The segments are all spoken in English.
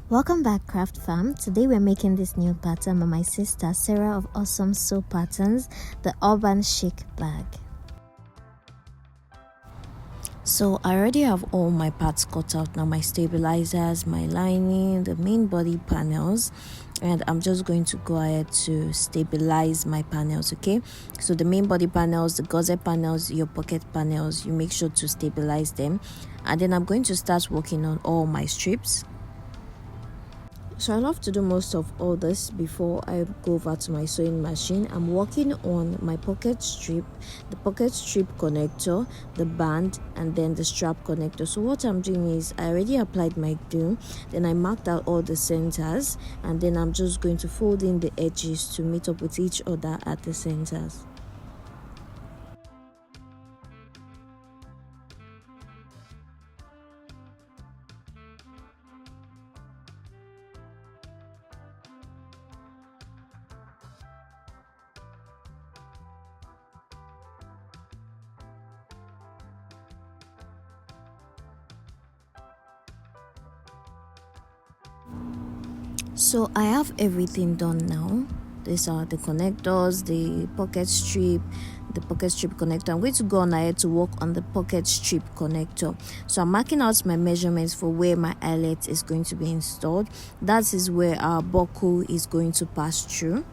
Welcome back, Craft Fam. Today we're making this new pattern by my sister Sarah of Awesome Sew Patterns, the Urban Chic Bag. So I already have all my parts cut out now, my stabilizers, my lining, the main body panels, and I'm just going to go ahead to stabilize my panels. Okay, so the main body panels, the gusset panels, your pocket panels, you make sure to stabilize them, and then I'm going to start working on all my strips. So I love to do most of all this before I go over to my sewing machine. I'm working on my pocket strip, the pocket strip connector, the band, and then the strap connector. So what I'm doing is I already applied my glue, then I marked out all the centers, and then I'm just going to fold in the edges to meet up with each other at the centers. So I have everything done now. These are the connectors, the pocket strip connector. I'm going to go on ahead to work on the pocket strip connector. So I'm marking out my measurements for where my eyelet is going to be installed. That is where our buckle is going to pass through.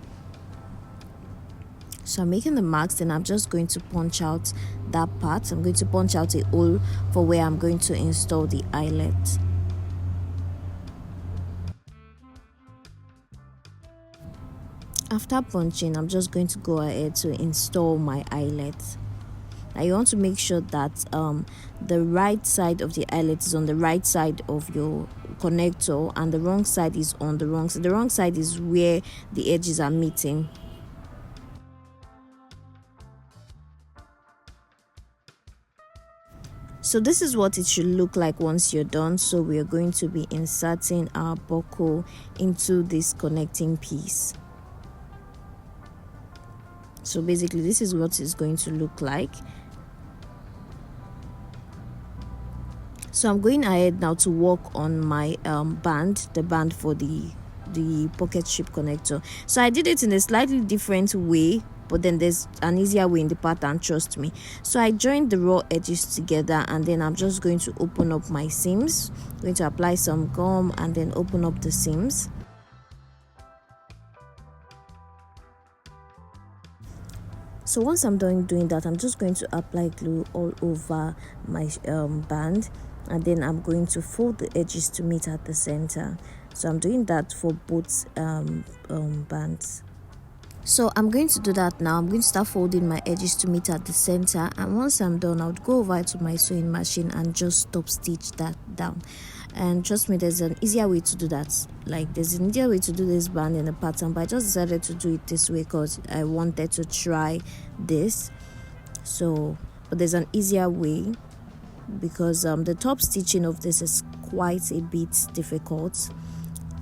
So I'm making the marks, and I'm just going to punch out that part. I'm going to punch out a hole for where I'm going to install the eyelet. After punching, I'm just going to go ahead to install my eyelet. Now you want to make sure that the right side of the eyelet is on the right side of your connector, and the wrong side is on the wrong side. The wrong side is where the edges are meeting. So this is what it should look like once you're done. So we are going to be inserting our buckle into this connecting piece. So basically this is what it's going to look like. So I'm going ahead now to work on my band, the band for the pocket strip connector. So I did it in a slightly different way, but then there's an easier way in the pattern, trust me. So I joined the raw edges together, and then I'm just going to open up my seams. I'm going to apply some gum and then open up the seams. So once I'm done doing that, I'm just going to apply glue all over my band, and then I'm going to fold the edges to meet at the center. So I'm doing that for both bands. So I'm going to do that now. I'm going to start folding my edges to meet at the center, and once I'm done, I would go over to my sewing machine and just top stitch that down. And trust me, there's an easier way to do that. Like, there's an easier way to do this band in the pattern, but I just decided to do it this way because I wanted to try this. So, but there's an easier way, because the top stitching of this is quite a bit difficult.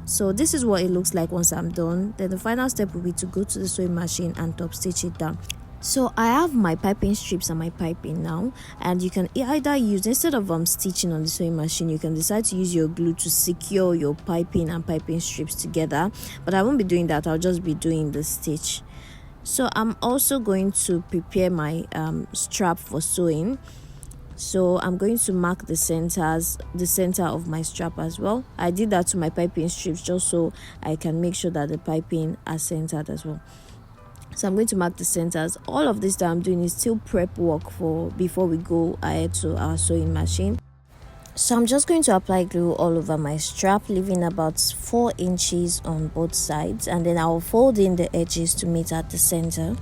So this is what it looks like once I'm done. Then the final step will be to go to the sewing machine and top stitch it down. So I have my piping strips and my piping now, and you can either use, instead of stitching on the sewing machine, you can decide to use your glue to secure your piping and piping strips together, but I won't be doing that. I'll just be doing the stitch. So I'm also going to prepare my strap for sewing. So I'm going to mark the center of my strap as well. I did that to my piping strips just so I can make sure that the piping are centered as well. So I'm going to mark the centers. All of this that I'm doing is still prep work for before we go ahead to our sewing machine. So I'm just going to apply glue all over my strap, leaving about 4 inches on both sides, and then I'll fold in the edges to meet at the center.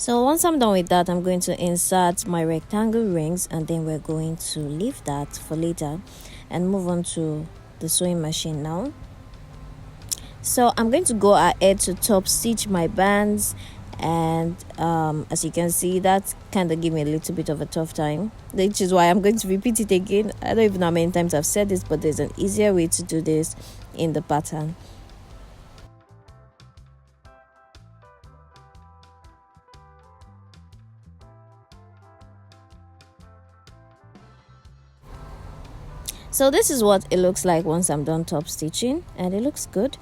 So once I'm done with that, I'm going to insert my rectangle rings, and then we're going to leave that for later and move on to the sewing machine now. So I'm going to go ahead to top stitch my bands, and as you can see, that kind of gave me a little bit of a tough time, which is why I'm going to repeat it again. I don't even know how many times I've said this, but there's an easier way to do this in the pattern. So this is what it looks like once I'm done top stitching, and it looks good.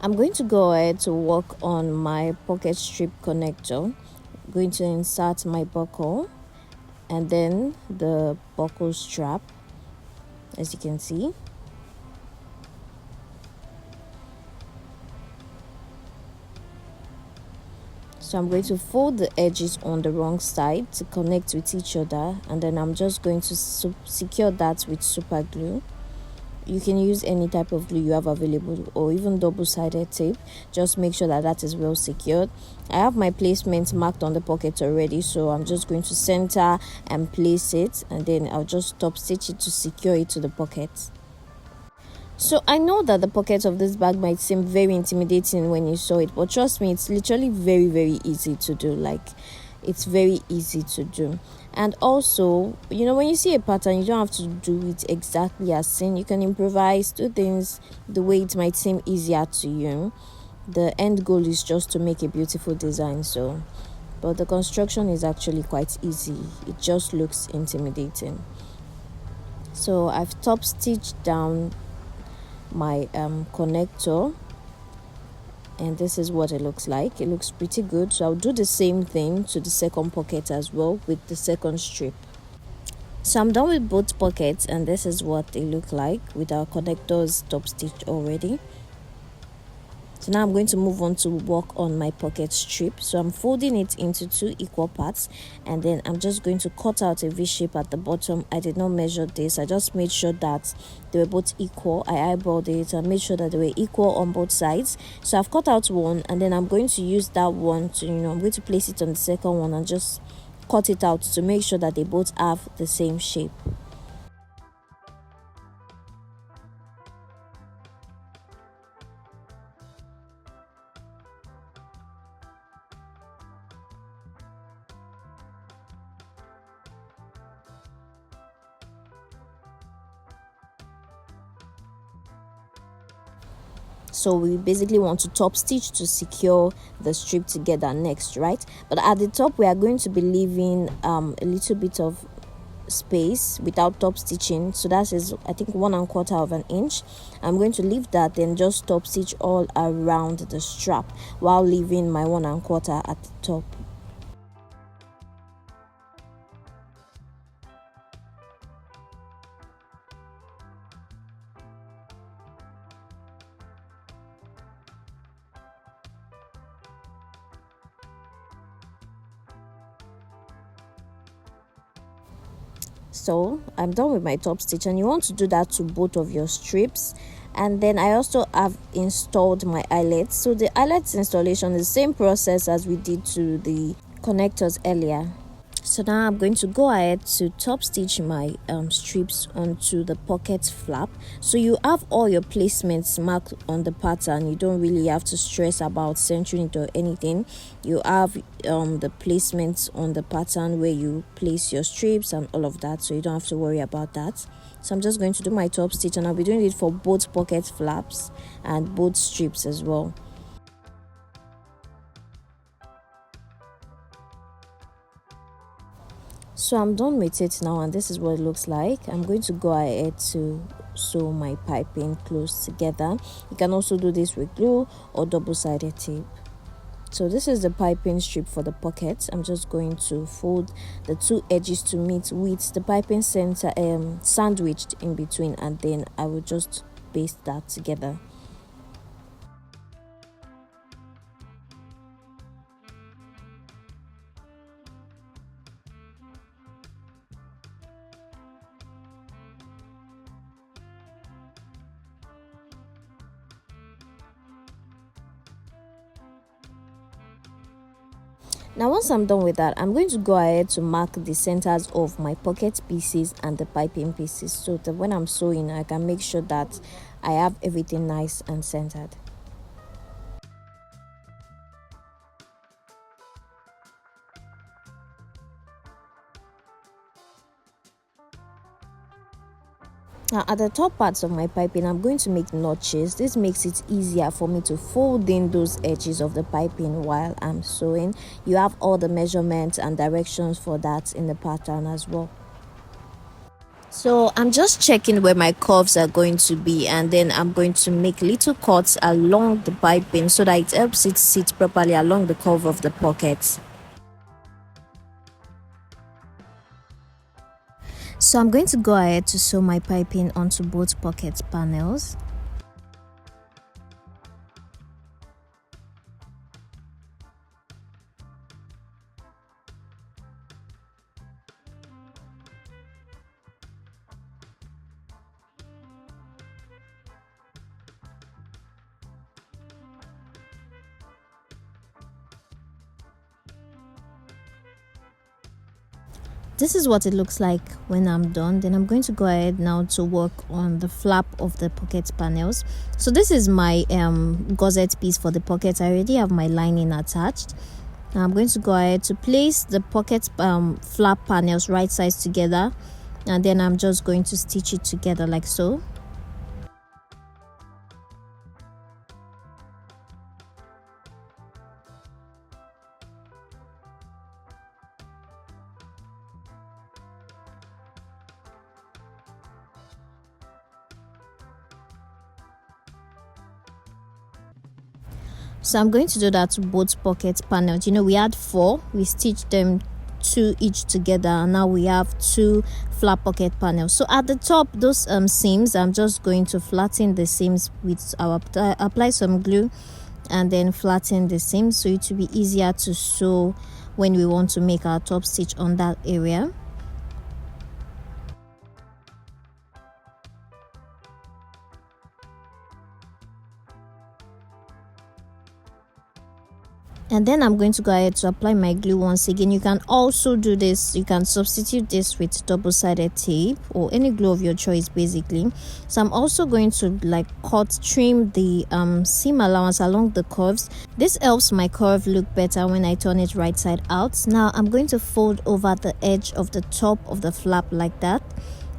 I'm going to go ahead to work on my pocket strip connector. I'm going to insert my buckle and then the buckle strap, as you can see. So I'm going to fold the edges on the wrong side to connect with each other, and then I'm just going to secure that with super glue. You can use any type of glue you have available, or even double-sided tape. Just make sure that that is well secured. I have my placement marked on the pocket already, so I'm just going to center and place it, and then I'll just top stitch it to secure it to the pocket. So I know that the pocket of this bag might seem very intimidating when you saw it, but trust me, it's literally very easy to do. Like, it's very easy to do. And also, when you see a pattern, you don't have to do it exactly as seen. You can improvise, do things the way it might seem easier to you. The end goal is just to make a beautiful design. But the construction is actually quite easy. It just looks intimidating. So I've top stitched down my connector, and this is what it looks like. It looks pretty good, so I'll do the same thing to the second pocket as well with the second strip. So I'm done with both pockets, and this is what they look like with our connectors top stitched already. So now I'm going to move on to work on my pocket strip. So I'm folding it into 2 equal parts, and then I'm just going to cut out a V shape at the bottom. I did not measure this. I just made sure that they were both equal. I eyeballed it and made sure that they were equal on both sides. So I've cut out one, and then I'm going to use that one to, I'm going to place it on the second one and just cut it out to make sure that they both have the same shape. So we basically want to top stitch to secure the strip together next, right? But at the top, we are going to be leaving a little bit of space without top stitching. So that is, I think, 1/4 of an inch. I'm going to leave that, then just top stitch all around the strap while leaving my 1/4 at the top. So I'm done with my top stitch, and you want to do that to both of your strips. And then I also have installed my eyelets. So the eyelets installation is the same process as we did to the connectors earlier. So now I'm going to go ahead to top stitch my strips onto the pocket flap. So you have all your placements marked on the pattern. You don't really have to stress about centering it or anything. You have the placements on the pattern where you place your strips and all of that, so you don't have to worry about that. So I'm just going to do my top stitch, and I'll be doing it for both pocket flaps and both strips as well. So I'm done with it now, and this is what it looks like. I'm going to go ahead to sew my piping close together. You can also do this with glue or double-sided tape. So this is the piping strip for the pockets. I'm just going to fold the 2 edges to meet with the piping center sandwiched in between, and then I will just paste that together. Now once I'm done with that, I'm going to go ahead to mark the centers of my pocket pieces and the piping pieces, so that when I'm sewing, I can make sure that I have everything nice and centered. Now at the top parts of my piping, I'm going to make notches. This makes it easier for me to fold in those edges of the piping while I'm sewing. You have all the measurements and directions for that in the pattern as well. So I'm just checking where my curves are going to be, and then I'm going to make little cuts along the piping so that it helps it sit properly along the curve of the pockets. So I'm going to go ahead to sew my piping onto both pocket panels. This is what it looks like when I'm done. Then I'm going to go ahead now to work on the flap of the pocket panels. So this is my gusset piece for the pocket. I already have my lining attached. Now I'm going to go ahead to place the pocket flap panels right sides together, and then I'm just going to stitch it together like so. So I'm going to do that to both pocket panels. We had 4, we stitched them 2 each together, and now we have 2 flap pocket panels. So at the top, those seams, I'm just going to flatten the seams with apply some glue and then flatten the seams so it will be easier to sew when we want to make our top stitch on that area. And then I'm going to go ahead to apply my glue once again. You can also do this, you can substitute this with double-sided tape or any glue of your choice basically. So I'm also going to trim the seam allowance along the curves. This helps my curve look better when I turn it right side out. Now I'm going to fold over the edge of the top of the flap like that.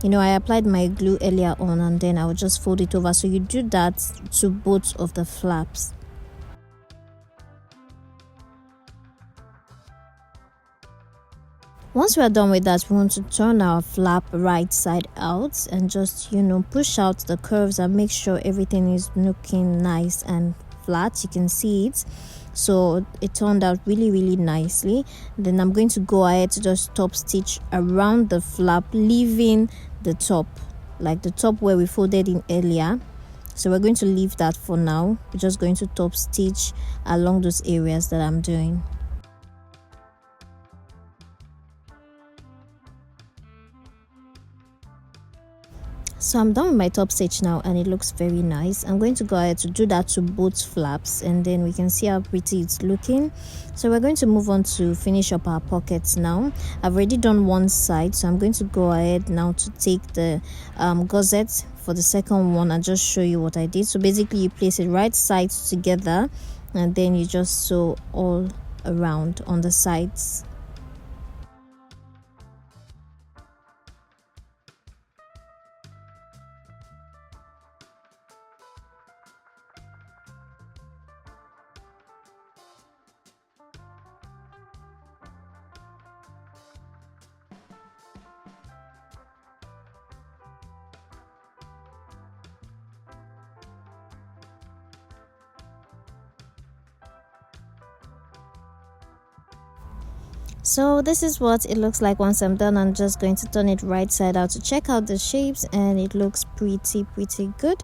I applied my glue earlier on, and then I will just fold it over. So you do that to both of the flaps. Once we are done with that, we want to turn our flap right side out and just push out the curves and make sure everything is looking nice and flat. You can see it. So it turned out really nicely. Then I'm going to go ahead to just top stitch around the flap, leaving the top, like the top where we folded in earlier. So we're going to leave that for now. We're just going to top stitch along those areas that I'm doing. So I'm done with my top stitch now, and it looks very nice. I'm going to go ahead to do that to both flaps, and then we can see how pretty it's looking. So we're going to move on to finish up our pockets now. I've already done one side, so I'm going to go ahead now to take the gusset for the second one and just show you what I did. So basically you place it right sides together, and then you just sew all around on the sides. So this is what it looks like once I'm done. I'm just going to turn it right side out to check out the shapes, and it looks pretty good.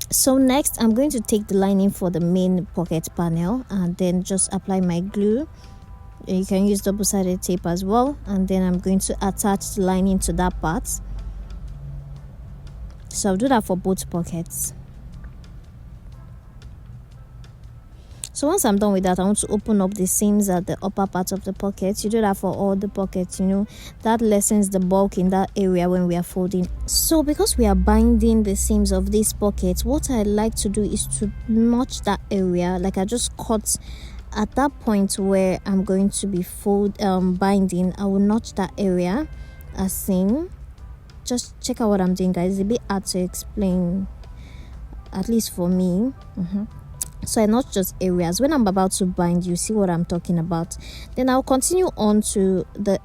So next I'm going to take the lining for the main pocket panel and then just apply my glue. You can use double-sided tape as well, and then I'm going to attach the lining to that part. So I'll do that for both pockets. So once I'm done with that, I want to open up the seams at the upper part of the pocket. You do that for all the pockets, that lessens the bulk in that area when we are folding. So because we are binding the seams of these pockets, what I like to do is to notch that area. Like I just cut at that point where I'm going to be binding. I will notch that area as seen. just check out what I'm doing, guys. It's a bit hard to explain, at least for me. So I not just areas. When I'm about to bind, you see what I'm talking about. Then I'll continue on to the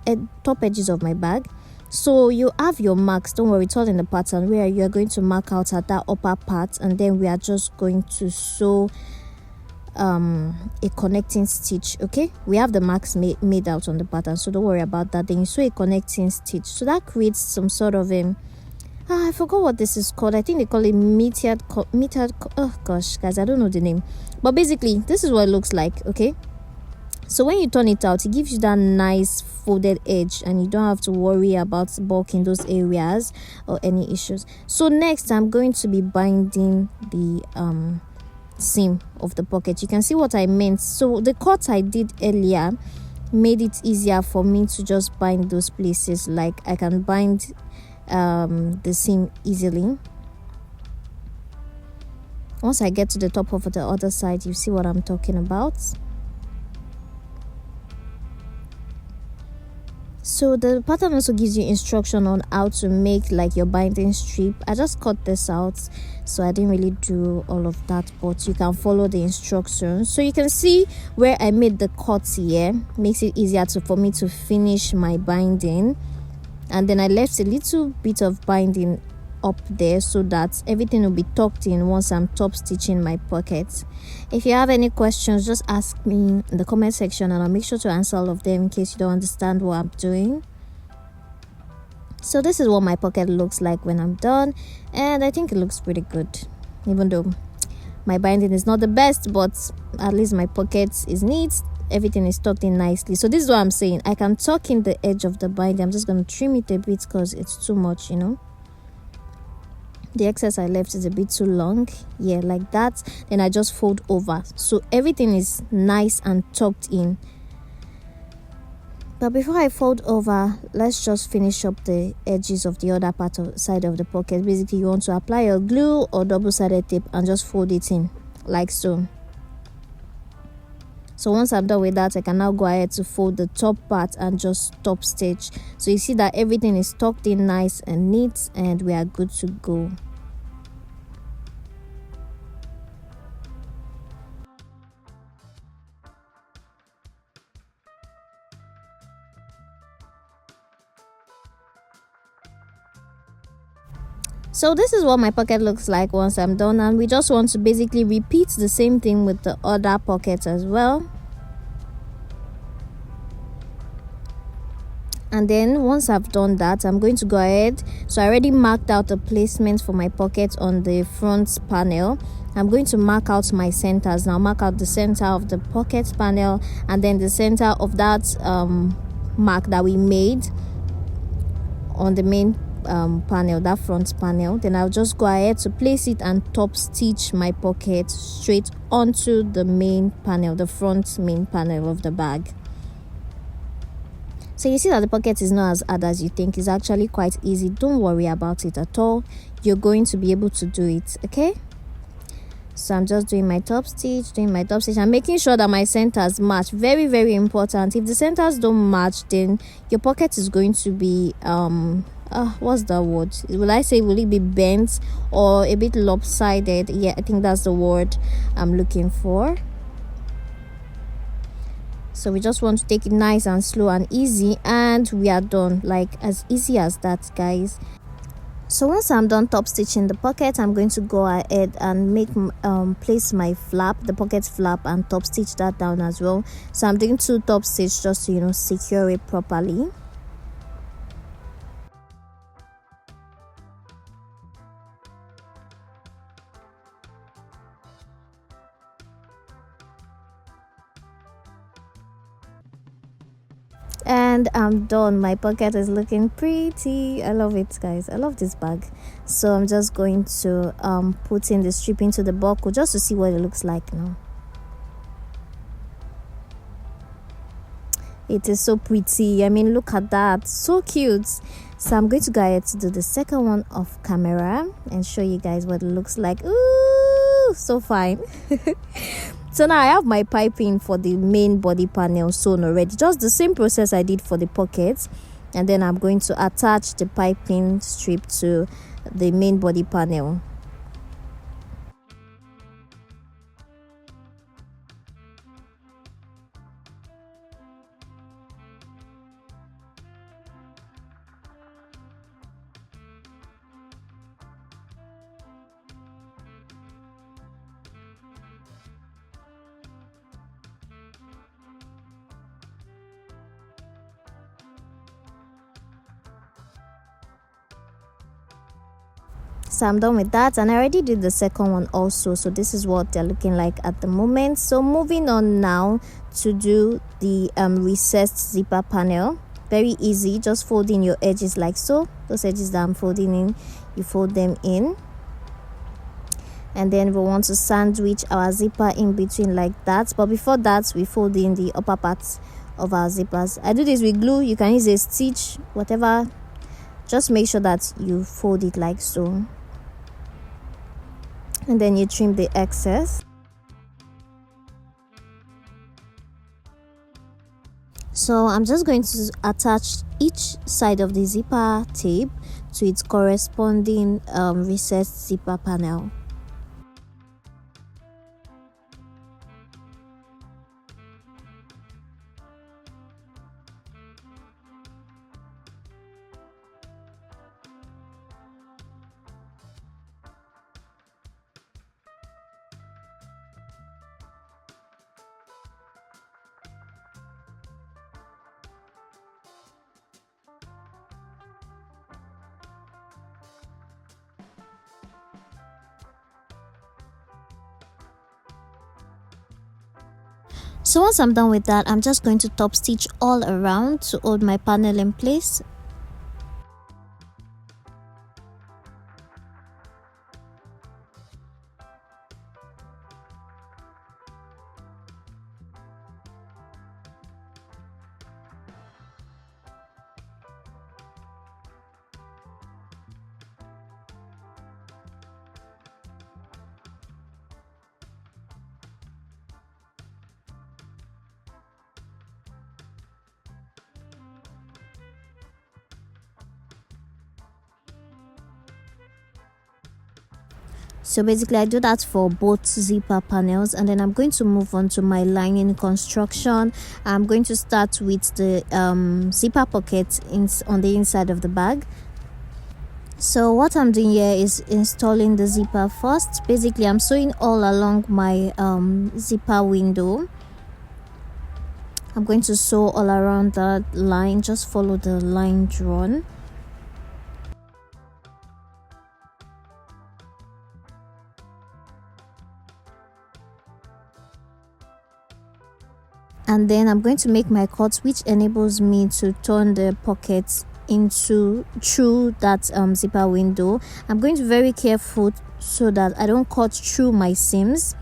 top edges of my bag. So you have your marks, don't worry, it's all in the pattern, where you are going to mark out at that upper part, and then we are just going to sew a connecting stitch. Okay, we have the marks made out on the pattern, so don't worry about that. Then you sew a connecting stitch, so that creates some sort of I forgot what this is called. I think they call it metered. Oh gosh, guys, I don't know the name, but basically this is what it looks like. Okay, so when you turn it out, it gives you that nice folded edge, and you don't have to worry about bulking those areas or any issues. So next, I'm going to be binding the seam of the pocket. You can see what I meant. So the cut I did earlier made it easier for me to just bind those places. Like I can bind the seam easily. Once I get to the top of the other side, you see what I'm talking about. So the pattern also gives you instruction on how to make like your binding strip. I just cut this out, so I didn't really do all of that, but you can follow the instructions. So you can see where I made the cuts here, makes it easier for me to finish my binding. And then I left a little bit of binding up there so that everything will be tucked in once I'm top stitching my pocket. If you have any questions, just ask me in the comment section, and I'll make sure to answer all of them in case you don't understand what I'm doing. So this is what my pocket looks like when I'm done, and I think it looks pretty good, even though my binding is not the best, but at least my pocket is neat. Everything is tucked in nicely. So this is what I'm saying, I can tuck in the edge of the binding. I'm just going to trim it a bit because it's too much, you know. The excess I left is a bit too long, yeah, like that. Then I just fold over, so everything is nice and tucked in. But before I fold over, let's just finish up the edges of the other side of the pocket. Basically, you want to apply your glue or double-sided tape and just fold it in like so. So once I'm done with that, I can now go ahead to fold the top part and just top stitch. So you see that everything is tucked in nice and neat, and we are good to go. So this is what my pocket looks like once I'm done, and we just want to basically repeat the same thing with the other pockets as well. And then once I've done that, I'm going to go ahead. So I already marked out the placement for my pocket on the front panel. I'm going to mark out my centers now. Mark out the center of the pocket panel, and then the center of that mark that we made on the main panel, that front panel. Then I'll just go ahead to place it and top stitch my pocket straight onto the main panel, the front main panel of the bag. So you see that the pocket is not as hard as you think. It's actually quite easy. Don't worry about it at all. You're going to be able to do it, okay? So I'm just doing my top stitch. I'm making sure that my centers match. Very, very important. If the centers don't match, then your pocket is going to be what's the word? Will it be bent or a bit lopsided? Yeah, I think that's the word I'm looking for. So we just want to take it nice and slow and easy, and we are done. Like as easy as that, guys. So once I'm done top stitching the pocket, I'm going to go ahead and make place my flap, the pocket flap, and top stitch that down as well. So I'm doing 2 top stitch just to secure it properly. And I'm done. My pocket is looking pretty. I love it, guys. I love this bag. So I'm just going to put in the strip into the buckle just to see what it looks like now. It is so pretty. I mean, look at that, so cute. So I'm going to go ahead to do the second one off camera and show you guys what it looks like. Ooh, so fine. So now I have my piping for the main body panel sewn already. Just the same process I did for the pockets. and then I'm going to attach the piping strip to the main body panel. So I'm done with that, and I already did the second one also, so this is what they're looking like at the moment. So moving on now to do the recessed zipper panel. Very easy, just fold in your edges like so. Those edges that I'm folding in, you fold them in, and then we want to sandwich our zipper in between like that. But before that, we fold in the upper parts of our zippers. I do this with glue. You can use a stitch, whatever. Just make sure that you fold it like so, and then you trim the excess. So I'm just going to attach each side of the zipper tape to its corresponding recessed zipper panel. So once I'm done with that, I'm just going to top stitch all around to hold my panel in place. So basically I do that for both zipper panels, and then I'm going to move on to my lining construction. I'm going to start with the zipper pocket on the inside of the bag. So what I'm doing here is installing the zipper first. Basically I'm sewing all along my zipper window. I'm going to sew all around that line. Just follow the line drawn. And then I'm going to make my cuts, which enables me to turn the pockets into through that zipper window. I'm going to be very careful so that I don't cut through my seams.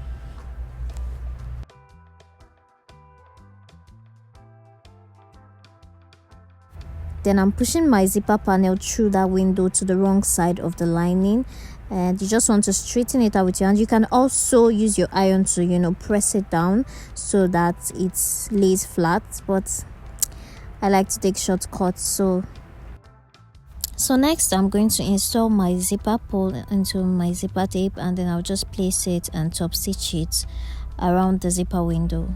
Then I'm pushing my zipper panel through that window to the wrong side of the lining, and you just want to straighten it out with your hand. You can also use your iron to press it down so that it lays flat, but I like to take shortcuts. So next I'm going to install my zipper pull into my zipper tape, and then I'll just place it and top stitch it around the zipper window.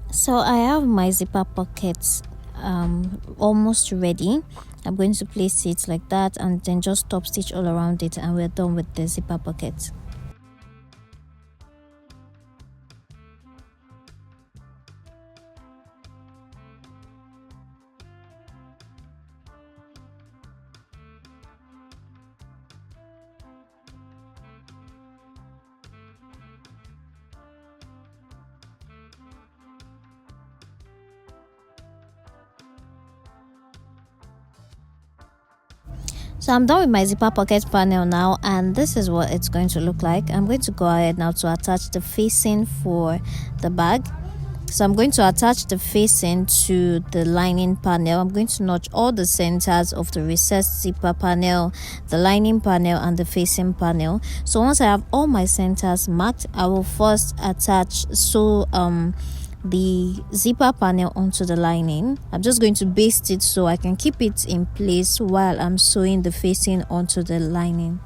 So I have my zipper pockets almost ready, I'm going to place it like that and then just top stitch all around it, and we're done with the zipper pocket. So I'm done with my zipper pocket panel now, and this is what it's going to look like. I'm going to go ahead now to attach the facing for the bag. So I'm going to attach the facing to the lining panel. I'm going to notch all the centers of the recessed zipper panel, the lining panel, and the facing panel. So once I have all my centers marked, I will first attach the zipper panel onto the lining. I'm just going to baste it so I can keep it in place while I'm sewing the facing onto the lining.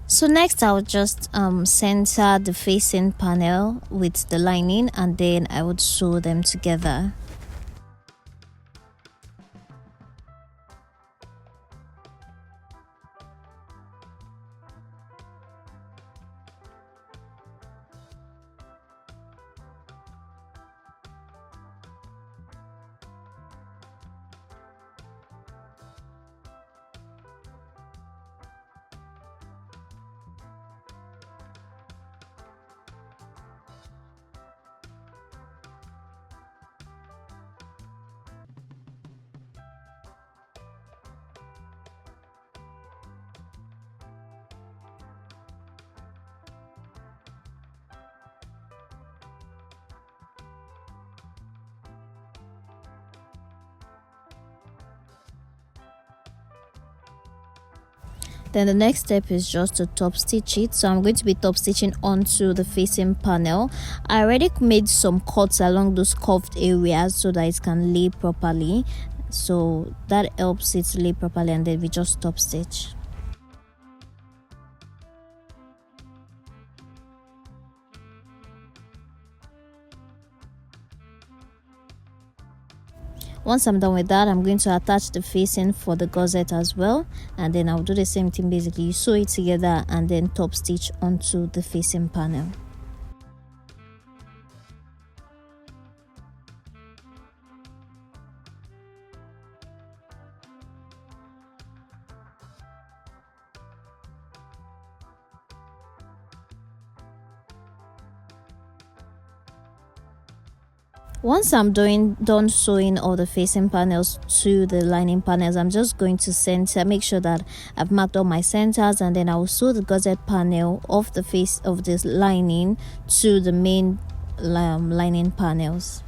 So next I would just center the facing panel with the lining, and then I would sew them together. Then the next step is just to top stitch it. So I'm going to be top stitching onto the facing panel. I already made some cuts along those curved areas so that it can lay properly. So that helps it lay properly, and then we just top stitch. Once I'm done with that, I'm going to attach the facing for the gusset as well, and then I'll do the same thing. Basically, you sew it together and then top stitch onto the facing panel. Once I'm done sewing all the facing panels to the lining panels, I'm just going to make sure that I've marked all my centers, and then I will sew the gusset panel of the face of this lining to the main lining panels.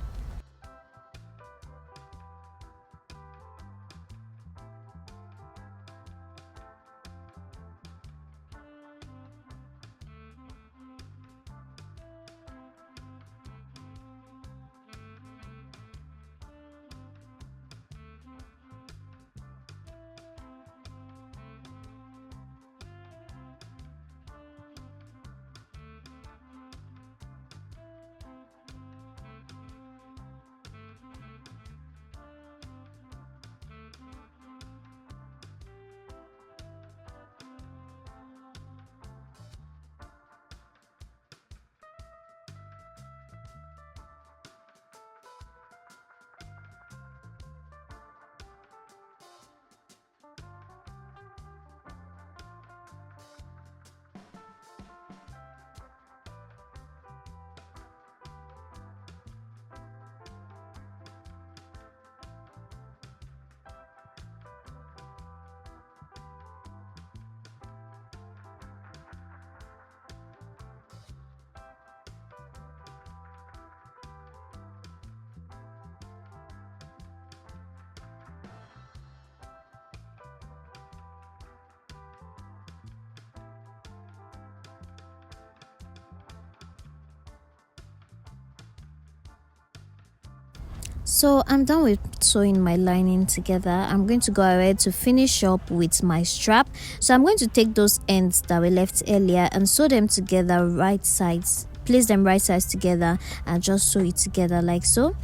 So I'm done with sewing my lining together. I'm going to go ahead to finish up with my strap. So I'm going to take those ends that we left earlier and sew them together right sides. Place them right sides together and just sew it together like so.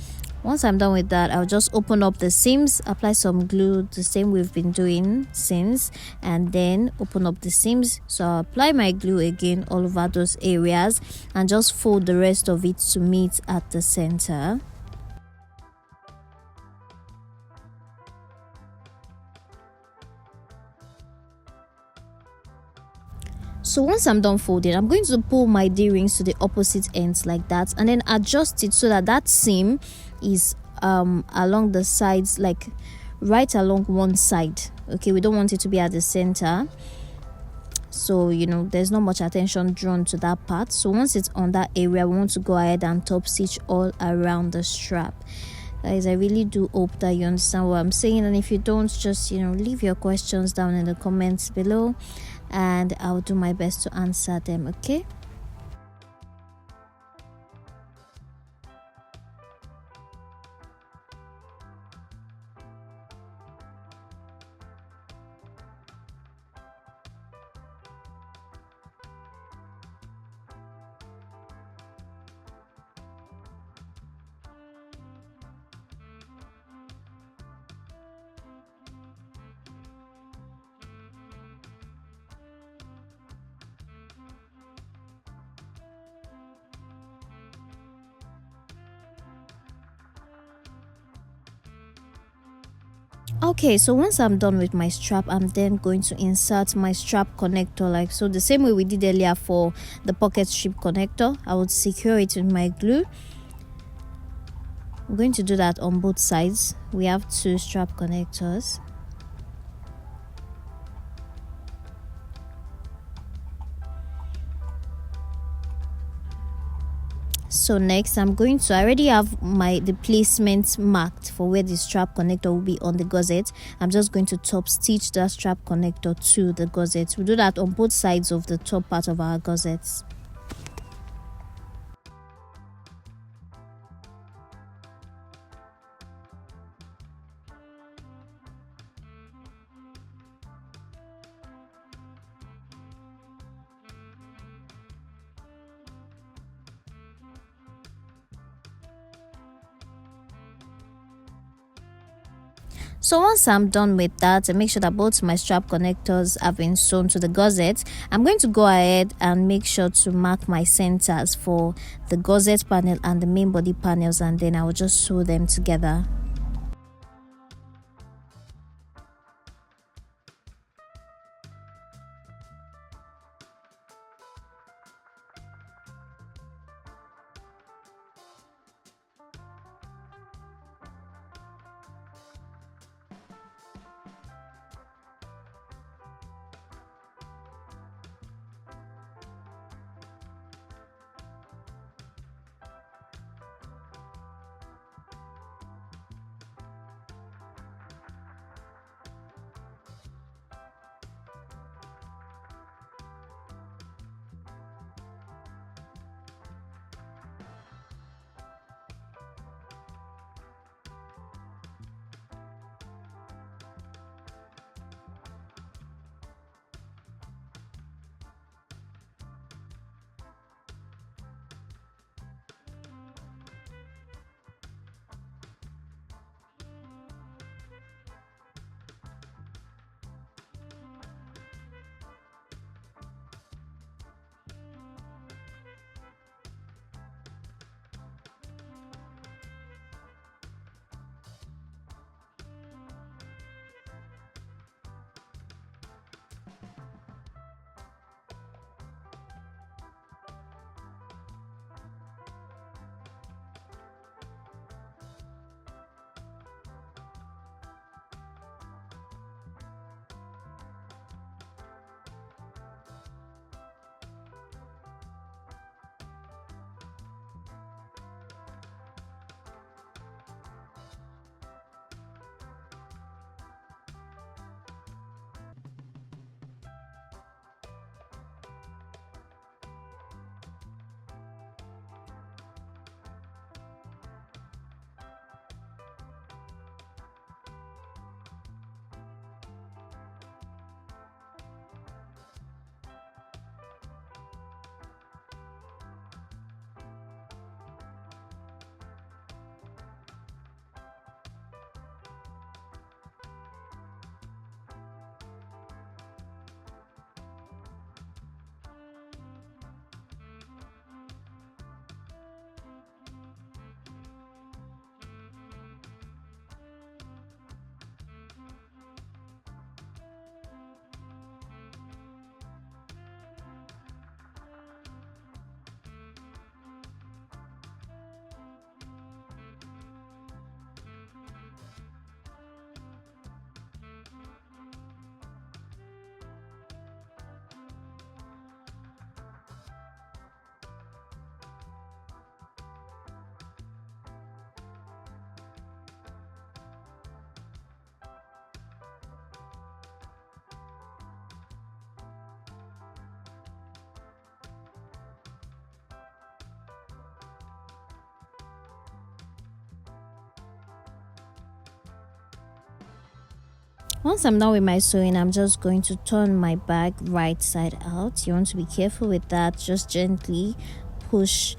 Once I'm done with that, I'll just open up the seams, apply some glue, the same we've been doing since, and then open up the seams. So I'll apply my glue again all over those areas and just fold the rest of it to meet at the center. So once I'm done folding, I'm going to pull my D-rings to the opposite ends like that and then adjust it so that that seam is along the sides, like right along one side. Okay, we don't want it to be at the center, so there's not much attention drawn to that part. So once it's on that area, we want to go ahead and top stitch all around the strap. Guys, I really do hope that you understand what I'm saying, and if you don't, just leave your questions down in the comments below and I'll do my best to answer them. Okay. Okay, so once I'm done with my strap, I'm then going to insert my strap connector like so, the same way we did earlier for the pocket strip connector. I would secure it with my glue. I'm going to do that on both sides. We have two strap connectors. So next, I already have the placement marked for where the strap connector will be on the gusset. I'm just going to top stitch that strap connector to the gusset. We do that on both sides of the top part of our gussets. So once I'm done with that, and make sure that both my strap connectors have been sewn to the gusset, I'm going to go ahead and make sure to mark my centers for the gusset panel and the main body panels, and then I will just sew them together. Once I'm done with my sewing, I'm just going to turn my bag right side out. You want to be careful with that. Just gently push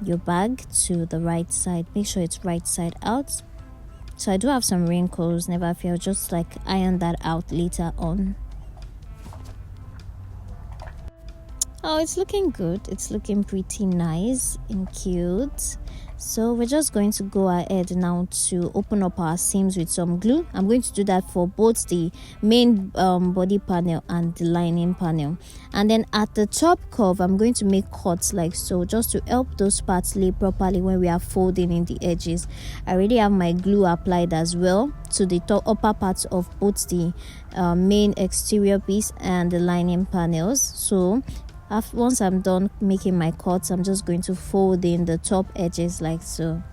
your bag to the right side. Make sure it's right side out. So I do have some wrinkles, never fear, just like iron that out later on. Oh, it's looking good. It's looking pretty nice and cute. So we're just going to go ahead now to open up our seams with some glue. I'm going to do that for both the main body panel and the lining panel. And then at the top curve, I'm going to make cuts like so, just to help those parts lay properly when we are folding in the edges. I already have my glue applied as well to the upper parts of both the main exterior piece and the lining panels. So once I'm done making my cuts, I'm just going to fold in the top edges like so.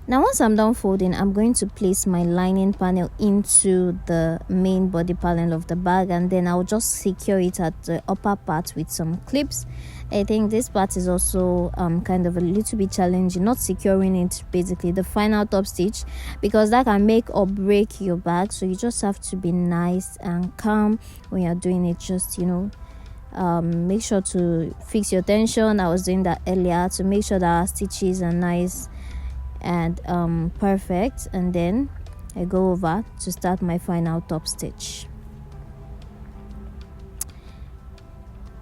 Now once I'm done folding, I'm going to place my lining panel into the main body panel of the bag, and then I'll just secure it at the upper part with some clips. I think this part is also kind of a little bit challenging, not securing it, basically the final top stitch, because that can make or break your bag. So you just have to be nice and calm when you're doing it. Just make sure to fix your tension. I was doing that earlier to make sure that our stitches are nice and perfect, and then I go over to start my final top stitch.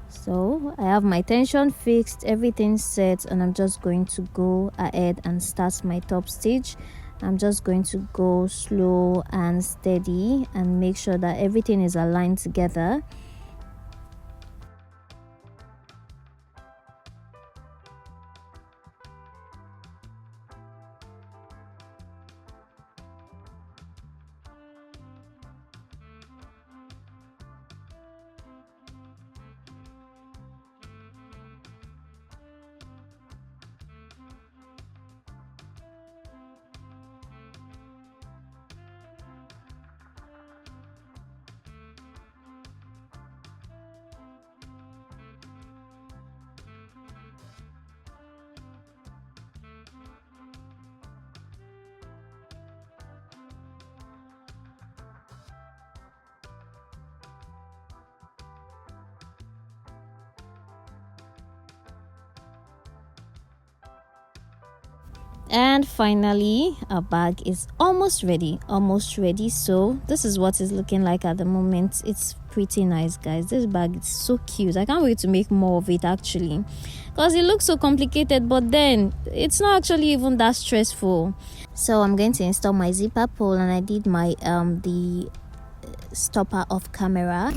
So I have my tension fixed, everything set, and I'm just going to go ahead and start my top stitch. I'm just going to go slow and steady and make sure that everything is aligned together. And finally, our bag is almost ready. So this is what it's looking like at the moment. It's pretty nice, guys. This bag is so cute. I can't wait to make more of it, actually, because it looks so complicated, but then it's not actually even that stressful. So I'm going to install my zipper pole, and I did my the stopper off camera.